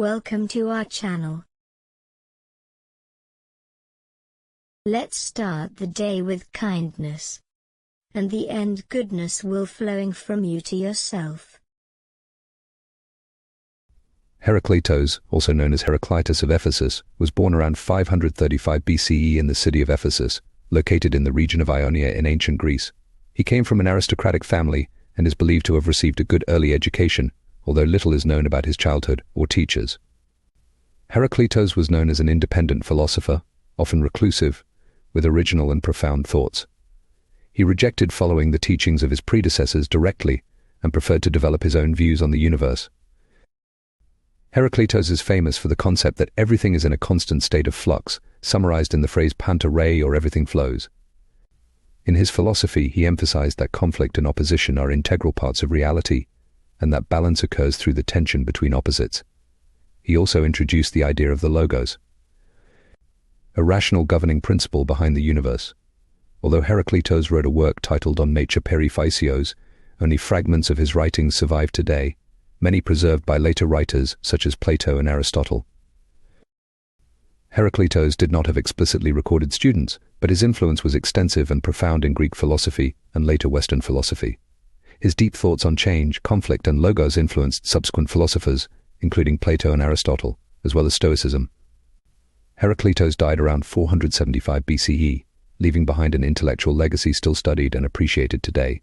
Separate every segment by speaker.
Speaker 1: Welcome to our channel. Let's start the day with kindness, and the end goodness will flowing from you to yourself.
Speaker 2: Herakleitos, also known as Heraclitus of Ephesus, was born around 535 BCE in the city of Ephesus, located in the region of Ionia in ancient Greece. He came from an aristocratic family and is believed to have received a good early education, although little is known about his childhood or teachers. Herakleitos was known as an independent philosopher, often reclusive, with original and profound thoughts. He rejected following the teachings of his predecessors directly and preferred to develop his own views on the universe. Herakleitos is famous for the concept that everything is in a constant state of flux, summarized in the phrase panta rhei, or everything flows. In his philosophy, he emphasized that conflict and opposition are integral parts of reality, and that balance occurs through the tension between opposites. He also introduced the idea of the logos, a rational governing principle behind the universe. Although Herakleitos wrote a work titled On Nature, Peri Physeos, only fragments of his writings survive today, many preserved by later writers such as Plato and Aristotle. Herakleitos did not have explicitly recorded students, but his influence was extensive and profound in Greek philosophy and later Western philosophy. His deep thoughts on change, conflict, and logos influenced subsequent philosophers, including Plato and Aristotle, as well as Stoicism. Herakleitos died around 475 BCE, leaving behind an intellectual legacy still studied and appreciated today.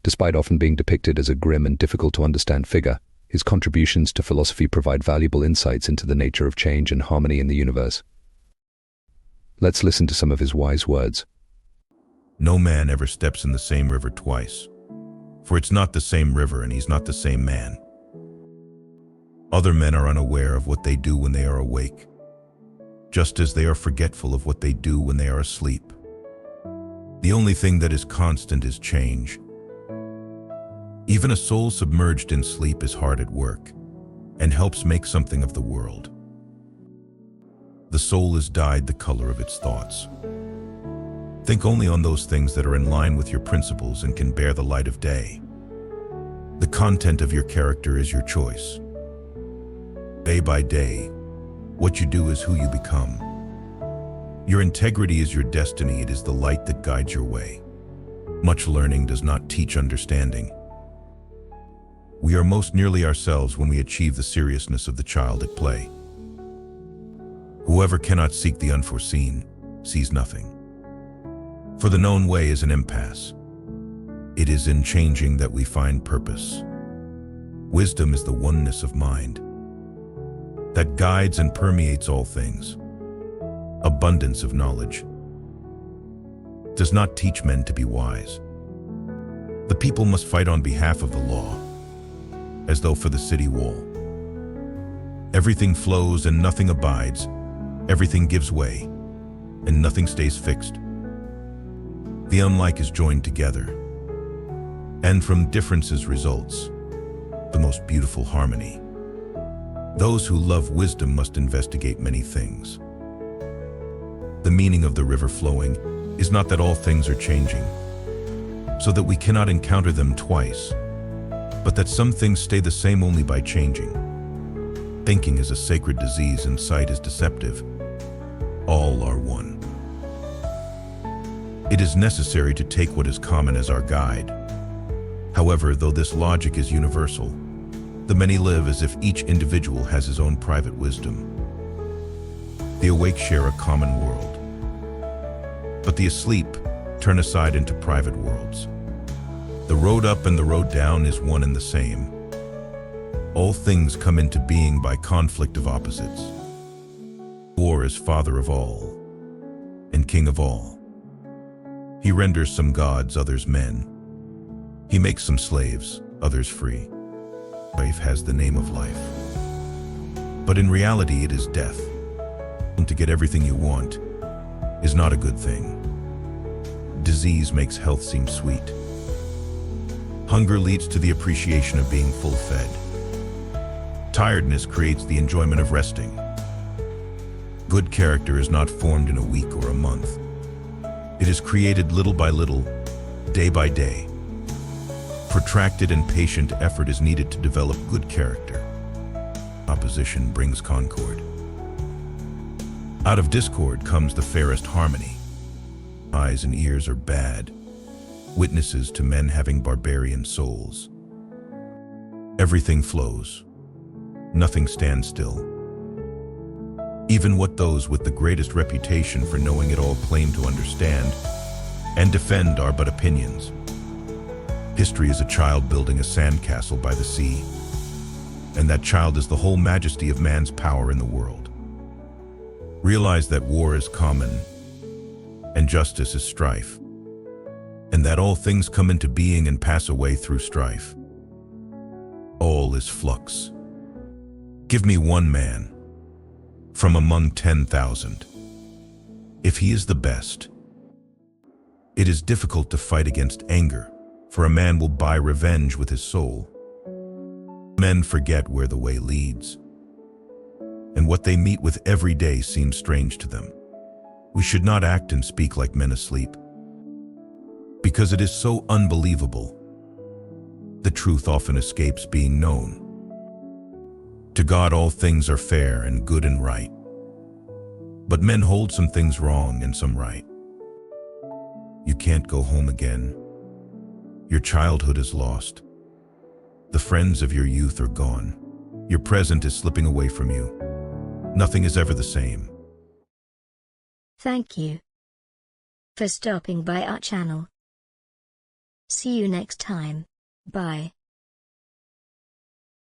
Speaker 2: Despite often being depicted as a grim and difficult-to-understand figure, his contributions to philosophy provide valuable insights into the nature of change and harmony in the universe. Let's listen to some of his wise words.
Speaker 3: No man ever steps in the same river twice, for it's not the same river and he's not the same man. Other men are unaware of what they do when they are awake, just as they are forgetful of what they do when they are asleep. The only thing that is constant is change. Even a soul submerged in sleep is hard at work and helps make something of the world. The soul is dyed the color of its thoughts. Think only on those things that are in line with your principles and can bear the light of day. The content of your character is your choice. Day by day, what you do is who you become. Your integrity is your destiny. It is the light that guides your way. Much learning does not teach understanding. We are most nearly ourselves when we achieve the seriousness of the child at play. Whoever cannot seek the unforeseen sees nothing. For the known way is an impasse. It is in changing that we find purpose. Wisdom is the oneness of mind that guides and permeates all things. Abundance of knowledge does not teach men to be wise. The people must fight on behalf of the law, as though for the city wall. Everything flows and nothing abides. Everything gives way and nothing stays fixed. The unlike is joined together, and from differences results the most beautiful harmony. Those who love wisdom must investigate many things. The meaning of the river flowing is not that all things are changing, so that we cannot encounter them twice, but that some things stay the same only by changing. Thinking is a sacred disease and sight is deceptive. All are one. It is necessary to take what is common as our guide. However, though this logic is universal, the many live as if each individual has his own private wisdom. The awake share a common world, but the asleep turn aside into private worlds. The road up and the road down is one and the same. All things come into being by conflict of opposites. War is father of all and king of all. He renders some gods, others men. He makes some slaves, others free. Life has the name of life, but in reality it is death. To get everything you want is not a good thing. Disease makes health seem sweet. Hunger leads to the appreciation of being full-fed. Tiredness creates the enjoyment of resting. Good character is not formed in a week or a month. It is created little by little, day by day. Protracted and patient effort is needed to develop good character. Opposition brings concord. Out of discord comes the fairest harmony. Eyes and ears are bad, witnesses to men having barbarian souls. Everything flows. Nothing stands still. Even what those with the greatest reputation for knowing it all claim to understand and defend are but opinions. History is a child building a sandcastle by the sea, and that child is the whole majesty of man's power in the world. Realize that war is common, and justice is strife, and that all things come into being and pass away through strife. All is flux. Give me one man from among 10,000. If he is the best, it is difficult to fight against anger, for a man will buy revenge with his soul. Men forget where the way leads, and what they meet with every day seems strange to them. We should not act and speak like men asleep, because it is so unbelievable. The truth often escapes being known. To God all things are fair and good and right, but men hold some things wrong and some right. You can't go home again. Your childhood is lost. The friends of your youth are gone. Your present is slipping away from you. Nothing is ever the same.
Speaker 1: Thank you for stopping by our channel. See you next time. Bye.